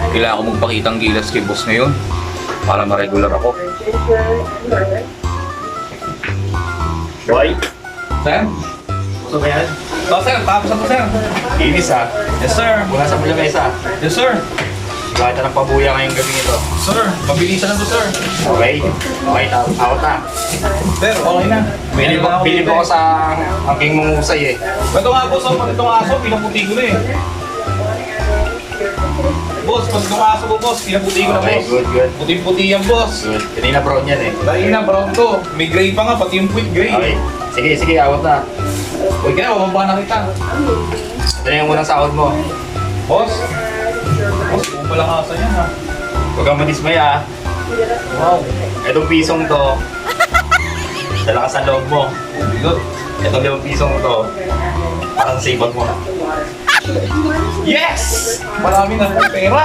Kailangan ko magpakitang gilas kay boss ngayon para ma-regular ako. Boy, Sir? gusto ba yan? Oh, sir. Tapos ako, sir. Inis ha. Yes, sir. Mula sa lamesa. Yes, sir. Gawa ng pabuya ngayong gabi nito. Sir, pabilisan na to, sir. Okay? Okay, out na. Sir, okay na. Bilib ako sa aking mungusay eh. Ito nga, boss. Pag itong aso, pinaputi ko na eh. Boss, pag itong aso ko, boss, pinaputi ko na, Okay, boss. good. Puti-puti yan, boss. Good. Kanina brown yan eh. Dahil na, brown to. May gray pa nga, pati yung quick gray. Okay. Sige, out na. Huwag ka na, mababa na kita. Ito na yung unang sahod mo. Boss? Boss, kung palakasan yan, ha? Huwag kang madismaya. Wow. Itong pisong to, dala ka sa loob mo. Good. Itong 5 pisong to, parang save mo na. Yes! Marami na akong pera.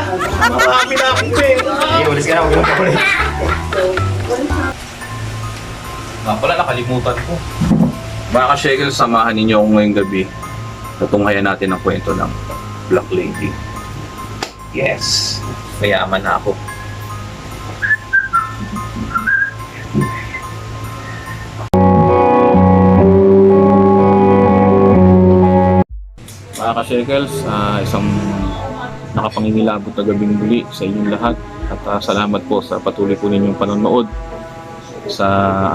Marami na akong pera. Sige, ulis ka na. Huwag ka ulit. Nga pala, nakalimutan ko. Mga ka-shekel, samahan ninyo ako ngayong gabi. Tutunghayan natin ang kwento ng Black Lady. Yes! Mayaman na ako. Mga ka-shekels, isang nakapangingilabot na gabing muli sa inyong lahat at salamat po sa patuloy po ninyong panonood sa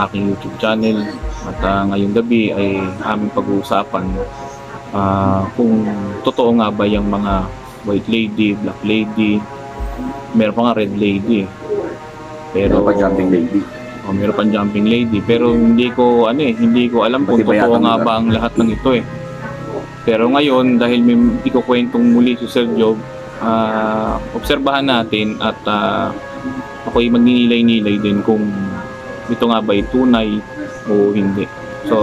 aking YouTube channel at ngayong gabi ay aming pag-uusapan kung totoo nga ba yung mga white lady, black lady, meron pa nga red lady pero Meron pa jumping lady. meron pa jumping lady pero hindi ko alam kung Pati ba totoo yata nga nila? ba ang lahat ng ito eh. Pero ngayon, dahil may ikukwentong muli si Sir Job, obserbahan natin at ako'y magninilay-nilay din kung ito nga ba ay tunay o hindi. So,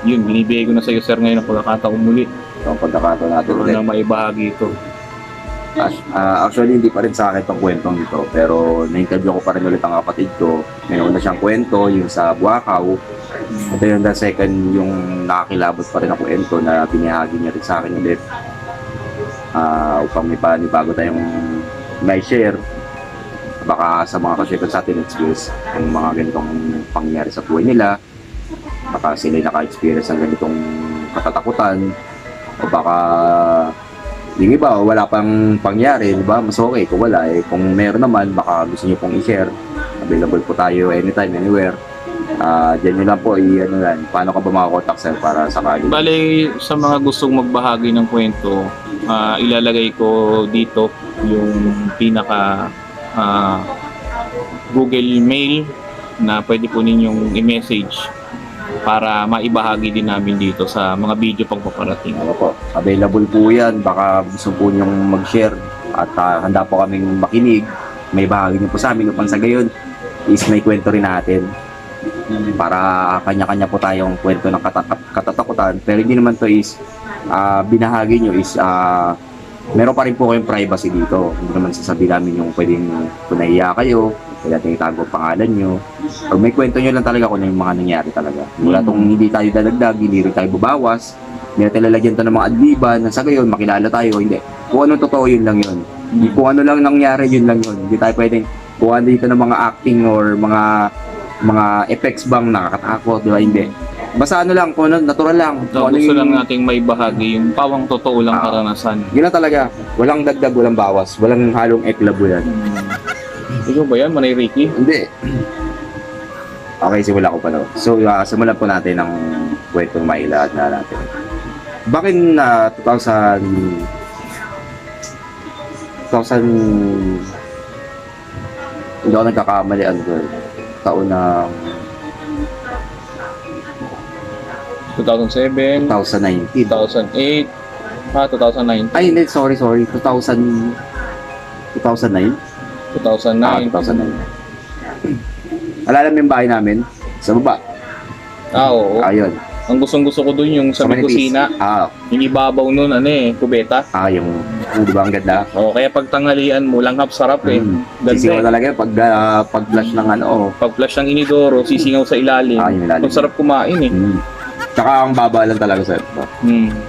yun, binibigay ko na sa iyo, Sir, ngayon ang pagkakataon muli. Ito ang pagkakataon natin Ito ulit. na maibahagi ito. Actually, hindi pa rin sa akin itong kwentong ito. Pero na-interview ko pa rin ulit ang kapatid ko. May nauna siyang kwento, yung sa Buakaw. Ito yung the second, yung nakakilabot pa rin ang kwento na binahagi niya rin sa akin ulit. Upang may panibago tayong may share. Baka sa mga ka-share sa atin experience ang mga ganitong pangyayari sa buhay nila. Baka sila naka-experience ng ganitong katatakutan. O baka yung iba, wala pang pangyari, di ba? Mas okay kung wala. Kung meron naman, baka gusto nyo pong i-share. Available po tayo anytime, anywhere. Diyan nyo lang po, paano ka ba makakontak, sir, para sakali? Bale, sa mga gustong magbahagi ng kwento, ilalagay ko dito yung pinaka Google Mail na pwede po ninyong i-message para maibahagi din namin dito sa mga video pang paparating. Ano po, available po yan. Baka gusto po nyong mag-share at handa po kaming makinig. May bahagi nyo po sa amin upang sa gayon is may kwento rin natin para kanya-kanya po tayong kwento ng katatakutan. Pero hindi naman to is binahagi nyo is meron pa rin po kayong privacy dito. Hindi naman sasabihin namin yung pwedeng kung nahiya kayo, pwede natin itago ang pangalan nyo. Pag may kwento nyo lang talaga kung ano yung mga nangyari talaga. Wala tong hindi tayo dadagdag, hindi rin tayo babawas. Hindi natin lalagyan to ng mga adliban na sa gayon makilala tayo. Hindi. Kung anong totoo, yun lang yun. Kung ano lang nangyari, yun lang yun. Hindi tayo pwedeng kung ano dito ng mga acting or mga effects bang nakakatakot, di ba? Hindi. Basta ano lang, kung ano, natural lang. So, Kung ano gusto yung, lang nating maibahagi yung pawang totoo lang karanasan. yun lang talaga. Walang dagdag, walang bawas. Walang halong eklabo yan. Ikaw ba yan, Manay Ricky? Hindi. Okay, simula ko pa na. So, simulan po natin ang kwentong mailahat na natin. Bakit 2000 hindi ako nagkakamali, taon ng 2007, 2019. 2008, 2019, Ay, hindi, sorry. 2009? 2009. 2009. Alala mo yung bahay namin? Sa baba. Oo. Ayun. Ang gustong-gusto ko dun yung sa may manipis. kusina. Yung ibabaw nun, kubeta. Yung, di ba ang ganda? Oo, kaya pag tanghalian mo, langhap sarap eh. Sisigaw Ganda eh. talaga yun pag flash ng Pag flash ng inidoro, sisingaw sa ilalim. yung ilalim. Ang sarap kumain eh. Tsaka ang baba lang talaga sir.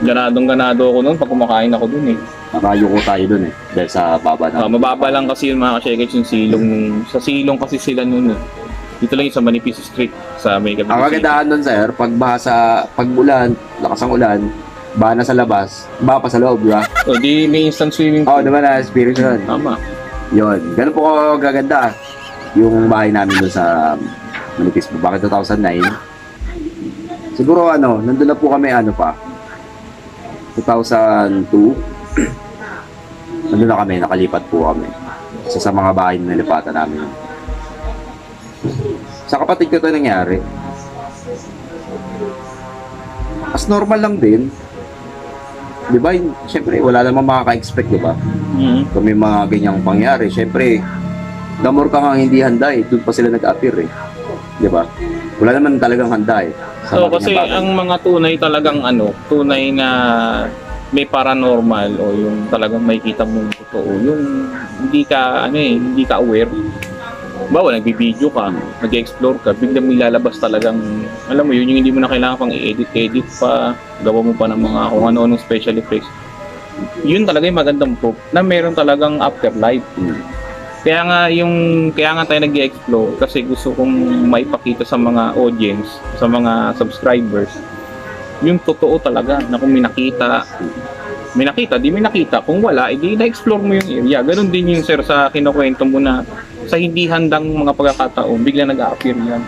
Ganadong-ganado ako noon pag kumakain ako dun eh. Nakayuko tayo dun eh. Dahil sa baba na. Mababa lang kasi yung mga ka-shekets yung silong. Sa silong kasi sila noon eh. Dito lang yung sa Manipis Street sa may Cavite Ang City. kagandahan nun sir, pag baha pag ulan, lakas ang ulan, baha na sa labas, baha pa sa loob, di ba? So di may instant swimming Oo, pool. diba na, experience yun. Tama. Yun, ganun po gaganda yung bahay namin dun sa Manipis po. Bakit 2009? Siguro nandun na po kami pa, 2002. Nandun na kami, nakalipat po kami. Isa sa mga bahay na nilipatan namin. Sa kapatid ko ito nangyari. As normal lang din. Di ba? Siyempre, wala namang makaka-expect, di ba? Kung may mga ganyang pangyari, siyempre, the more ka nga hindi handa doon pa sila nag-appear eh. Di ba? Wala naman talagang handa eh. sa So mga kasi ganyang bagay. ang mga tunay talagang tunay na may paranormal o yung talagang makikita mo totoo, yung hindi ka hindi ka aware. Bawa nagbibideo ka, nag-explore ka, biglang may lalabas talagang, alam mo yun, yung hindi mo na kailangan pang i-edit pa, gawa mo pa ng mga kung ano-anong special effects. Yun talaga yung magandang proof na meron talagang afterlife. Kaya nga tayo nag-explore kasi gusto kong maipakita sa mga audience, sa mga subscribers, yung totoo talaga na kung may nakita, di may nakita. Kung wala, edi na-explore mo yung area. Ganon din yung sir sa kinukwento mo na sa hindi handang mga pagkakataon, bigla nag-a-appear yan.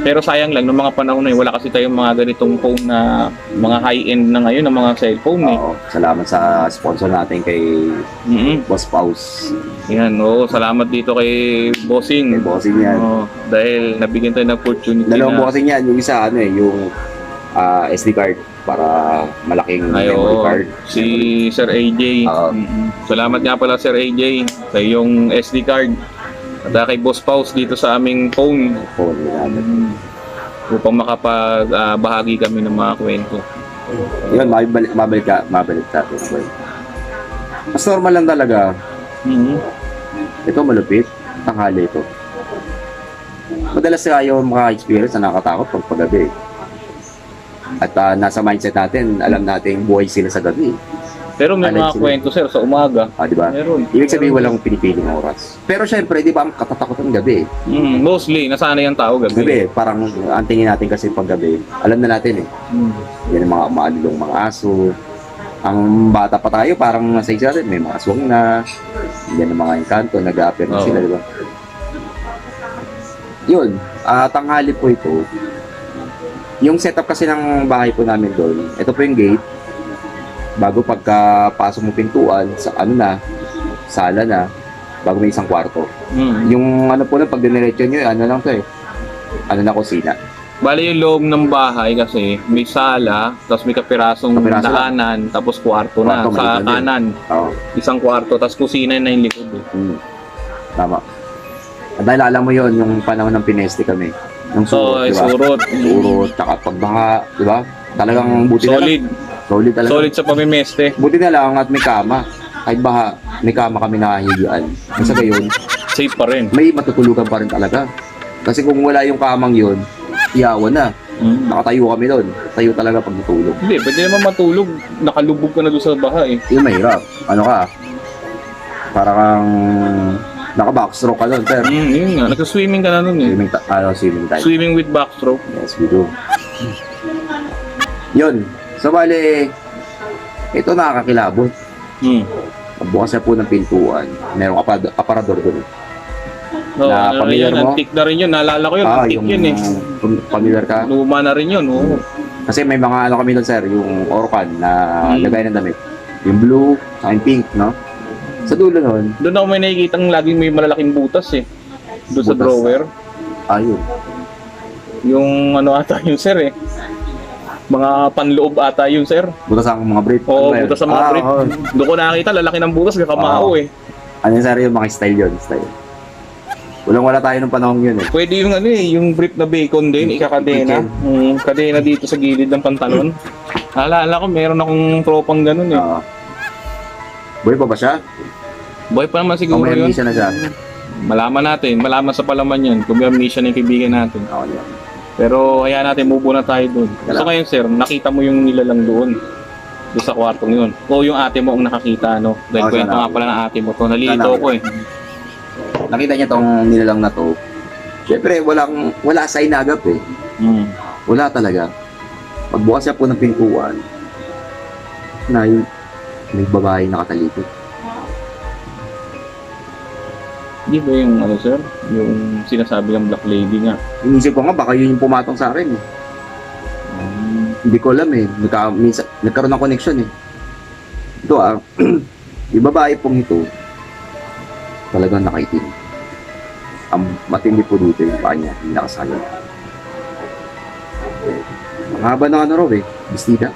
Pero sayang lang, noong mga panahon na yun, wala kasi tayong mga ganitong phone na mga high-end na ngayon, ng mga cellphone eh. Oo, salamat sa sponsor natin kay Boss Paus. Yan, salamat dito kay Bossing. Kay Bossing yan. Dahil nabigyan tayo ng opportunity Dalawang na... bossing yan. Yung isa yung SD card para malaking memory card. Si Sir AJ. Oo. Salamat nga pala Sir AJ sa iyong SD card. At kay Boss Paus dito sa aming phone. Phone natin. Upang makapagbahagi kami ng mga kwento. Yun, mabalik sa atin. Mas normal lang talaga. Ito malupit. Tanghali ito. Madalas ayaw maka-experience na nakakatakot pag gabi. At nasa mindset natin, alam natin buhay sila sa gabi. Pero may mga kwento sir sa umaga. Di ba? Meron. Ibig sabihin walang pinipiling oras. Pero syempre, di ba ang katatakutan gabi? Mostly, nasanay ang tao gabi. Gabi, parang ang tingin natin kasi pag gabi, alam na natin eh. Yan ang mga umaalilong mga aso. Ang bata pa tayo, parang nasa isa natin, may mga aswang na. Yan ang mga engkanto, nag-a-appear na sila, di ba? Yun, tanghali po ito. Yung setup kasi ng bahay po namin doon, ito po yung gate. Bago pagkapasok mo pintuan, sala na, bago may isang kwarto. Yung po na, pag diniretso nyo, lang to eh. Kusina. Bali yung loob ng bahay kasi may sala, tapos may kapirasong daanan, tapos kwarto na sa kanan. Isang kwarto, tapos kusina na yung likod. Tama. At dahil alam mo yon yung panahon ng pineste kami. Yung surot, diba? Surot, tsaka pagbaha, di ba? Talagang buti na lang. Solid talaga. Solid sa pamimeste. Buti na lang at may kama. Kahit baha, may kama kami nakahigaan. Kasi gayon, safe pa rin. may matutulugan pa rin talaga. Kasi kung wala yung kamang yun, iyawan na. Nakatayo kami doon. Tayo talaga pag natulog. Hindi, pwede naman matulog. Nakalubog ka na doon sa baha eh. Yun mahirap. Ano ka? Para kang naka-backstroke ka doon, sir. Yun nga. Nagsa-swimming ka na doon eh. Swimming time. Swimming with backstroke. Yes, we do. Yun. So, bali, ito nakakakilabot. Pagbukas na po ng pintuan, merong aparador doon. Na familiar mo? Antique na rin yun. Naalala ko yun. Antique yun eh. Familiar ka? Luma na rin yun. Kasi may mga kami doon, sir, yung orkan na lagay ng damit. Yung blue, saka yung pink, no? Sa dulo nun. Doon ako may nakikitang laging may malalaking butas eh. Doon sa Butas. drawer. Ayun. Yung ata yun sir eh. Mga panloob ata yun sir. Butas ang mga brief. Oo, Ano yun? butas sa mga brief. oo. Doon ko nakita, lalaki ng butas, kakamao eh. Ano yun, sir, yung mga style yun, style. Wala tayo nung panahon yun eh. Pwede yung yung brief na bacon din, ikakadena. Kadena dito sa gilid ng pantalon. Naalala ko, meron akong tropang ganun eh. Buhay pa ba siya? Boy pa naman O siguro may yun. amnesia na siya? Malaman natin, malaman sa palaman yan kung may amnesia na yung kaibigan natin. Oo, yan. Pero hayaan natin, move na tayo doon. So ngayon sir, nakita mo yung nilalang doon sa kwartong yun. O yung ate mo ang nakakita, no? Dahil Oo, kwento sana. nga pala ng ate mo to. Nalilito Sana. ko eh. Nakita niya tong nilalang na to. Siyempre, wala sign na agap eh. Hmm. Wala talaga. Pagbukas niya po ng pintuan, na yung may babae nakatalikod. Di ba yung ano sir? Yung sinasabi ng black lady nga. Inisip ko nga, baka yun yung pumatong sa akin eh. Hindi ko alam eh. Nagkaroon ng connection eh. Ito yung babae pong ito, talagang nakaitim. Ang matindi po dito yung paa niya, hindi nakasayang. Ang haba ng ano raw eh, bestida.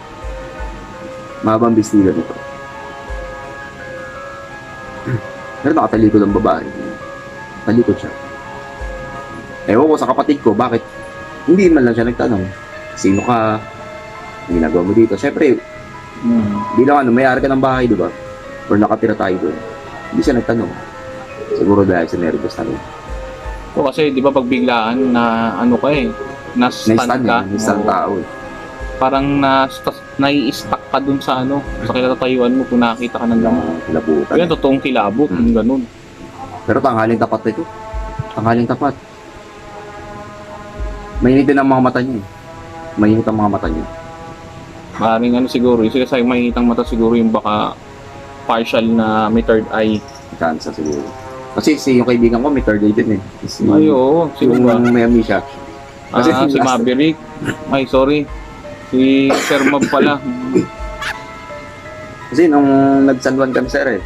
Mahabang bestida nito. Pero nakatalikod ang babae. Talikod siya. Ewan ko sa kapatid ko, bakit? Hindi man lang siya nagtanong. Sino ka? Ang ginagawa mo dito? Siyempre, bilang mayari ka ng bahay, di ba? Or nakatira tayo doon. Hindi siya nagtanong. Siguro dahil sa nervous na rin. O kasi di ba pag biglaan na ano ka eh, na-stand ka. Naistan Oo. tao eh. Parang nai-stuck ka dun sa ano, sa kinatatayuan mo kung nakita ka ng lang. Kilabutan. Yan, totoong kilabot, yung ganun. Pero tanghaling tapat na ito. Tanghaling tapat. Mainit din ang mga mata niya eh. Mainit ang mga mata niya. Maraming ano siguro, yung sinasabi mahihitang mata siguro yung baka partial na may third eye. Chance siguro. Kasi yung kaibigan ko may third eye din eh. Si, Ay, oo, sino ba? yung may amnesia. Kasi Si last- Maverick. Ay, sorry. Si Sir Mab pala. Kasi nung nagsanduan kami sir eh.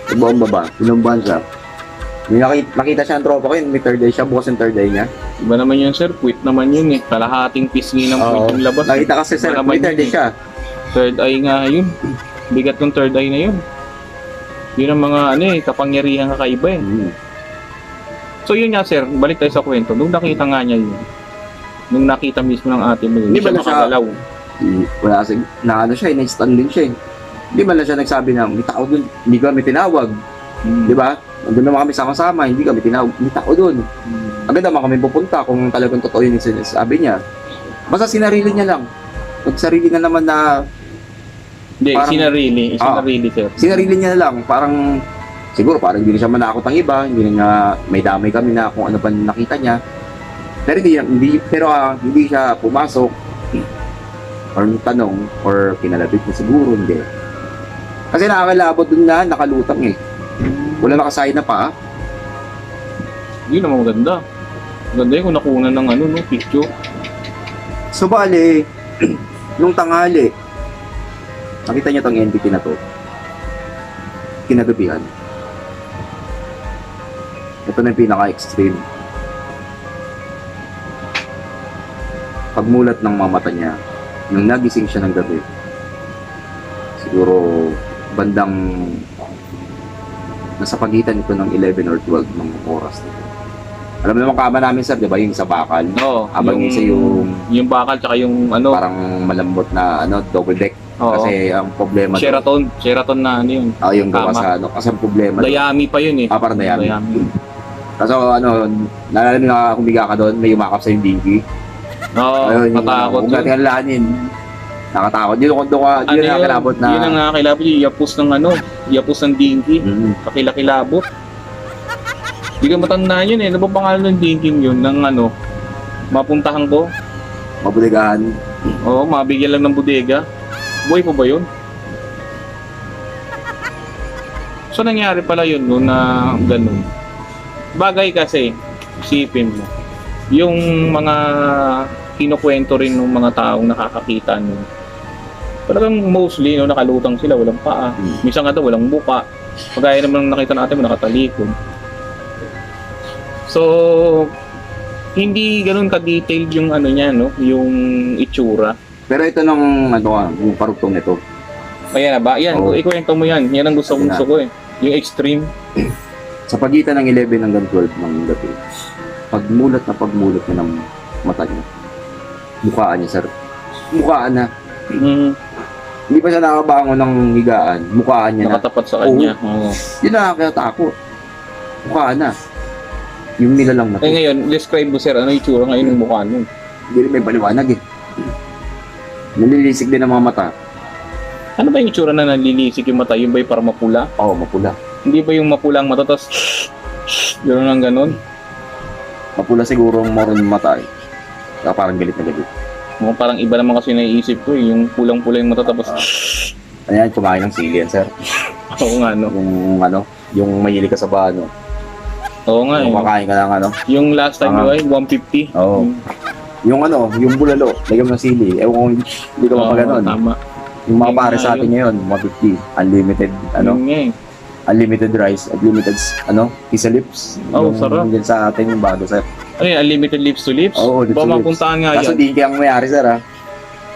Sa buong baba, pinumbahan siya. May nakita siya ang tropa ko yun, may third eye siya, bukas yung third eye niya. Iba naman yun, sir. Quit naman yun eh. Kalahating pisngi ng quit yung labas. Nakita kasi sir, Iba may naman third eye yun siya. Third eye nga yun. Bigat ng third eye na yun. Yun ang mga ano eh, kapangyarihan kakaiba eh. So yun nga sir, balik tayo sa kwento. Nung nakita nga niya yun, nung nakita mismo ng ate mo yun, Hindi hindi ba siya na siya- makagalaw. Wala kasi, na ano siya, na-stand din siya eh. Hindi man lang siya nagsabi na, may tao dun, hindi kami tinawag. Di ba? Nandun naman kami sama-sama, hindi kami tinawag, may tao dun. Agad naman kami pupunta kung talagang totoo yun yung sinasabi niya. Basta sinarili niya lang. Nagsarili na naman na, Hindi, parang- sinarili sir. sinarili niya na lang, parang, siguro parang hindi na siya manakot ng iba, hindi na nga may damay kami na kung ano pa nakita niya. Pero hindi siya pumasok or tanong or kinalabit na siguro, hindi. Kasi nakakalabot dun na, nakalutang eh. Wala nakasayad na pa. Yun naman maganda. Maganda yun kung nakuha ng ano, no, picture. So bali, nung tanghali, nakita niya tong entity na to. Kinagabihan. Ito na yung pinaka-extreme. Pagmulat ng mga mata niya, nung nagising siya ng gabi, siguro bandang nasa pagitan ito ng 11 or 12 ng oras nito. Alam mo naman kama namin sir, di ba yung sa bakal? Oo. Habang isa yung Yung bakal, tsaka yung ano, parang malambot na ano, double deck. oo. Kasi ang problema Sheraton na ano yun. yung gawa Tama. sa ano, kasi ang problema doon. Dayami pa yun eh. Parang dayami. Kaso ano, naalala mo na kumiga ka doon, may yumakap sa yung dingy. Oo, matakot Huwag natin alahanin. Nakatakot. Yun kung doon Ano yun ang kilabot na. Yun ang nakakilabot, yung yapos ng ano, yapos ng dinky. Kakilakilabot. Hindi ka matandaan yun eh. Ano ba pangalan ng dinking yun? Ng ano, mapuntahan ko. Mabuligahan. Oo, mabigyan lang ng bodega. Buhay po ba yun? So nangyari pala yun no na ganun. Bagay kasi, isipin mo, yung mga kinukwento rin ng mga taong nakakakita nun. Talagang mostly, no, nakalutang sila, walang paa. Minsan nga daw, walang buka. Pagaya naman ng nakita natin mo, nakatalikod. So, hindi ganun ka-detailed yung ano niya, no, yung itsura. Pero ito nung ano, yung parugtong nito. Ayan na ba? Yan, Oo. ikwento mo yan. Yan ang gusto Ayan na. ko eh. Yung extreme. Sa pagitan ng 11 hanggang 12 ng gabi, pagmulat niya ng mata niya. Mukhaan niya, sir. Mukhaan na. Mm, Hindi pa siya nakabangon ng higaan. Mukhaan niya na. nakatapat sa kanya. Oo. Yun na nakakatakot. Mukhaan na. Yung nilalang na to. Eh ngayon, describe mo sir, ano yung itsura ngayon ng mukha nun? Hindi rin may paliwanag eh. Nalilisik din ang mga mata. Ano ba yung itsura na nalilisik yung mata? Yung ba yung parang mapula? Oo, mapula. Hindi ba yung mapula ang mata, tapos gano'n ang gano'n? Mapula siguro ang moron ng mata eh. Kaya parang galit na galit. Mukhang parang iba naman kasi naiisip ko eh. Yung pulang-pula yung mata, tapos Ayan, kumain ng sili yan, sir. oo nga, no? Yung mahilig ka sa ba, ano. Oo nga, eh. Yung makain ka ng ano. Yung last time Ah. ay 150. Oo. Yung bulalo, lagyan mo ng sili. Ewan ko, hindi ka Oo, mapaganon. tama. Yung mga Yun pare nga sa atin ngayon, 150. Unlimited, Yun nga eh. unlimited rice, unlimited, pizza lips. Oh, Yung sarap. Yung sa atin yung bago, sir. Ano yun, unlimited lips to lips? Oo, lips Ba to lips. mapuntahan nga Kaso yan. di kaya ang mayari, sir, ha?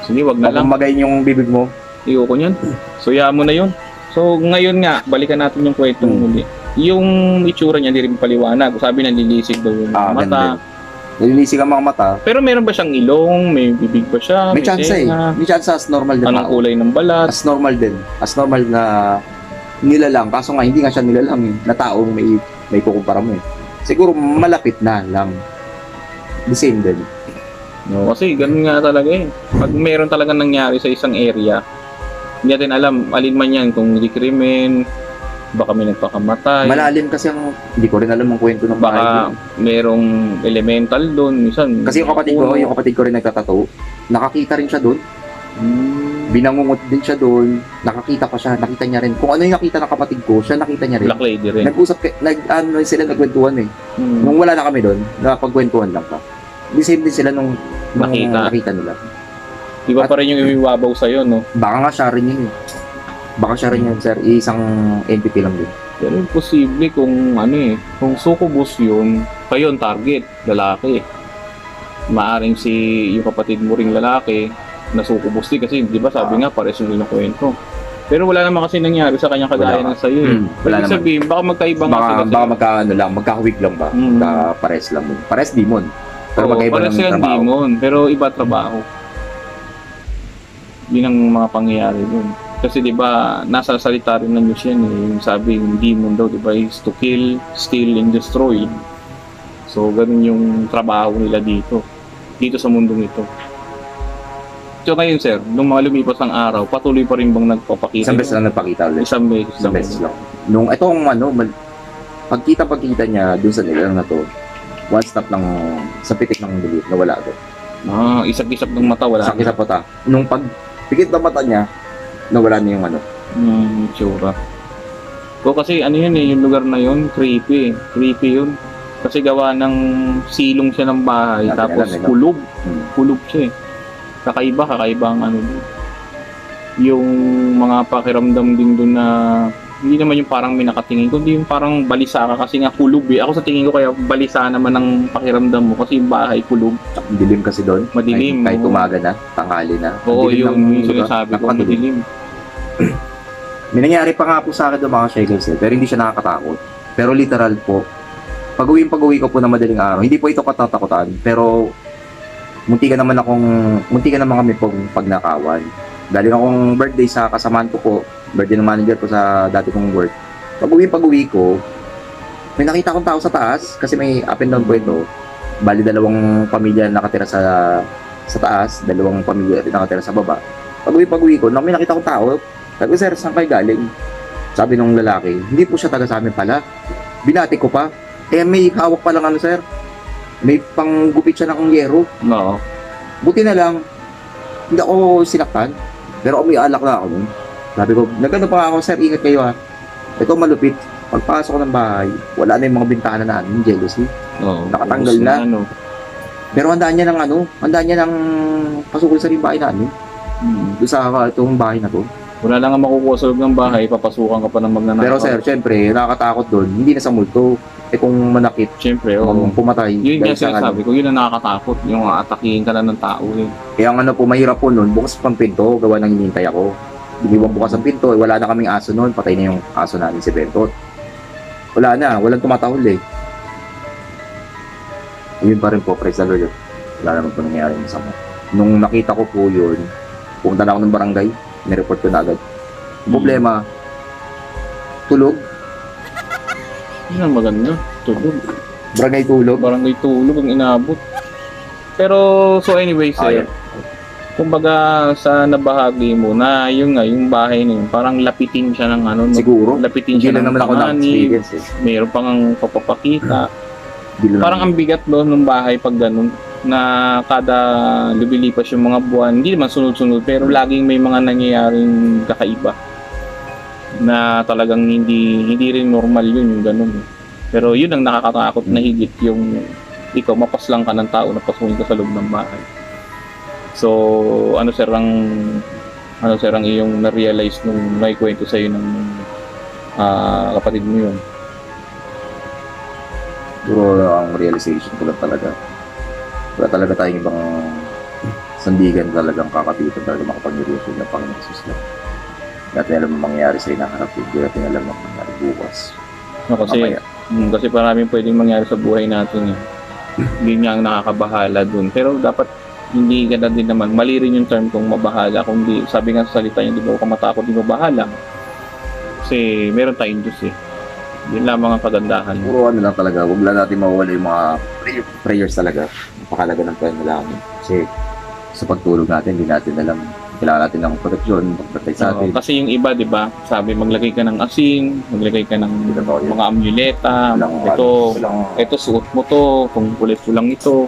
Sige, wag na lang. Magmagayin yung bibig mo. Ayoko niyan. So, hayaan mo na yun. So, ngayon nga, balikan natin yung kwentong muli. Yung itsura niya, hindi rin paliwanag. Sabi nalilisig daw yung mata. Ganda. Nililisik ang mga mata. Pero meron ba siyang ilong? May bibig ba siya? May chance eh. tenga? May chance as normal din. Anong tao. kulay ng balat? As normal din. As normal na nilalang. Kaso nga, hindi nga siya nilalang eh. Na taong may kukumpara mo eh. Siguro malapit na lang. The same din. No, kasi ganun nga talaga eh. Pag meron talaga nangyari sa isang area, hindi natin alam alin man yan, kung hindi krimen, baka may nagpakamatay, Malalim kasi hindi ko rin alam ang kwento ng bahay. baka ko. merong elemental doon. Minsan, Kasi yung kapatid ko rin nagtatato, nakakita rin siya doon. Binangungot din siya doon. Nakakita pa siya, nakita niya rin. Kung ano yung nakita ng kapatid ko, siya nakita niya rin. Black lady rin. Sila nagkwentuhan eh. Hmm. Nung wala na kami doon, nakapagkwentuhan lang pa. The same din sila nung nakita nila. Iba pa rin yung iwiwabaw sa'yo, no? Baka nga siya rin yun eh. Baka siya rin yun, sir. Isang entity lang din. Pero imposible kung ano eh, kung succubus yun, kayo ang target, lalaki. Maaring si yung kapatid mo ring lalaki, na succubus din kasi, di ba sabi nga, pares yung kwento. Pero wala naman kasi nangyari sa kanya kagaya Wala. ng sa'yo eh. Wala Ibig naman. sabihin, baka magkaiba nga sila. Baka magkahawig lang ba? Mm. Pares lang. Pares demon. Pero Oo, magkaiba pares ng silang trabaho. demon, pero iba trabaho. Yun ang mga pangyayari dun. Kasi di ba nasa salita rin ng Diyos yan eh. Yung sabi, yung demon daw, di ba, is to kill, steal, and destroy. So, ganun yung trabaho nila dito. Dito sa mundong ito. So ngayon sir, nung mga lumipas ng araw, patuloy pa rin bang nagpapakita? Isang beses lang nagpakita ulit. Isang beses. Isang beses lang. Nung itong pagkita niya dun sa nilang na to, one stop lang sa pitik ng dilit, nawala to. Ah, isak-isak ng mata, wala. Sakit sa pata. Nung pagpikit ng mata niya, nawala na yung Tsura. So kasi ano yun eh, yung lugar na yun, creepy. Creepy yun. Kasi gawa ng silong siya ng bahay, Natin tapos alam, no? kulob. Hmm. Kulob siya eh. Kakaiba ang ano dun. Yung mga pakiramdam din dun na hindi naman yung parang may nakatingin, kundi yung parang balisa ka kasi nga kulob eh. Ako sa tingin ko kaya balisa naman ang pakiramdam mo kasi yung bahay kulob. Dilim kasi doon. Madilim. Kahit Oo. umaga na, tanghali na. Oo, Ang dilim yung ng lugar. sinasabi ko, Napakadilim. madilim. May nangyari pa nga po sa akin doon mga shakers eh, pero hindi siya nakakatakot. Pero literal po, pag-uwi ko po na madaling araw, hindi po ito katatakutan, pero munti ka naman kami pong pagnakawan. Dahil akong birthday sa kasamaan ko po, birthday ng manager ko sa dati kong work. Pag-uwi ko, may nakita akong tao sa taas, kasi may up and down po ito. Bali, 2 pamilya nakatira sa taas, 2 pamilya nakatira sa baba. Pag-uwi ko, may nakita akong tao. Sabi ko, sir, saan kayo galing? Sabi nung lalaki, hindi po siya taga sa amin pala. Binati ko pa. May hawak pa lang sir. May panggupit siya ng yero. Oo. Buti na lang, hindi ako sinaktan. Pero umialak na ako nun. Sabi ko, nagano pa ako, sir, ingat kayo ha. Ito malupit. Pagpasok ko ng bahay, wala na yung mga bintana namin, jealousy. Oo. Nakatanggal Ubus na. Ano. Pero handaan niya ng pasukol sa rin bahay namin. Doon sa itong bahay na to. Wala lang ang makukuha sa loob ng bahay, papasukan ka pa ng magnanakaw. Pero sir, syempre, nakakatakot doon. Hindi na sa multo. Kung manakit, Siyempre, kung oo. pumatay. Yun dahil nga sinasabi ko, yun ang nakakatakot. Yung atakihin ka na ng tao eh. Kaya ang mahirap po noon, bukas pang pinto, gawa ng hinihintay ako. Iniwang bukas ang pinto, wala na kaming aso noon, patay na yung aso namin si Bentot. Wala na, walang tumatahol eh. Yun pa rin po, praise the Lord. Wala naman po nangyayari masama. Nung nakita ko po yun, pumunta na ako ng barangay, nireport ko na agad. Problema, tulog, Yun ang maganda. Tulog. barangay tulog. Barangay tulog ang inabot. Pero, so anyway, sir, Ayun. kumbaga sa nabahagi mo na yun nga, yung bahay na yun, parang lapitin siya ng ano, no? Siguro. Lapitin Hindi siya lang ng naman ako panganib, na-experience eh. mayroon pang papapakita. Hindi lang Parang ang bigat doon ng bahay pag ganun, na kada lumilipas yung mga buwan, hindi naman sunod-sunod, pero laging may mga nangyayaring kakaiba na talagang hindi rin normal yun yung ganun. Pero yun ang nakakatakot na higit, yung ikaw mapaslang ka ng tao na pasukin ka sa loob ng bahay. So, ano sir ang iyong na-realize nung may kwento sa iyo ng kapatid mo yun? Siguro ang realization ko lang talaga. Wala talaga tayong ibang sandigan talagang kakapitan talaga makapagnegosyo ng Panginoon Jesus lang. Hindi natin alam ang mangyayari sa inaharap, hindi natin alam ang mangyayari bukas. No, kasi Mamaya. kasi maraming pwedeng mangyari sa buhay natin eh. Yun nga ang nakakabahala dun. Pero dapat hindi ka na din naman, mali rin yung term kung mabahala, kundi sabi nga sa salita niya, di ba, huwag ka matakot, di mabahala. Kasi meron tayong Diyos eh. Yun lamang ang kagandahan. Puro ano lang talaga, huwag lang natin mawala yung mga prayers talaga. Napakalaga ng panalangin. Kasi sa pagtulog natin, hindi natin alam. Kailangan natin ng proteksyon, mag-protect sa Oo, atin. kasi yung iba, di ba, sabi maglagay ka ng asin, maglagay ka ng Totoo yun. mga amuleta, ito suot mo to, kung kulay pulang ito.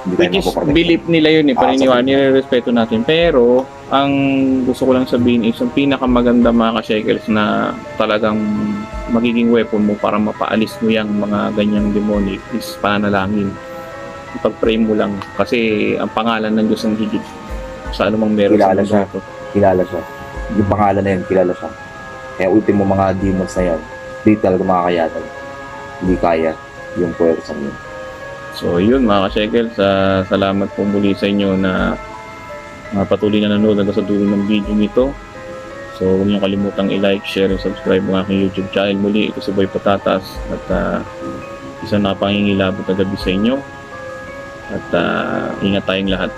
Hindi tayo Which is, mapoprotect. belief nila yun eh, paniniwala, sa nire-respeto natin. Pero, ang gusto ko lang sabihin is, yung pinakamaganda mga ka-shekels na talagang magiging weapon mo para mapaalis mo yung mga ganyang demonic is pananalangin. Ipag-pray mo lang. Kasi ang pangalan ng Diyos ang higit sa anumang meron Kilala sa siya. mundo. Kilala siya. Yung pangalan na yun, kilala siya. Kaya ultimo mga demons na yan, hindi talaga makakayanan. Hindi kaya yung puwersa niyo. So yun mga ka-shekels, salamat po muli sa inyo na patuloy na nanonood hanggang sa dulo ng video nito. So huwag niyo kalimutang i-like, share, and subscribe ang aking YouTube channel. Muli, ito si Boy Patatas at isang napangingilabot na gabi sa inyo. At ingat tayong lahat.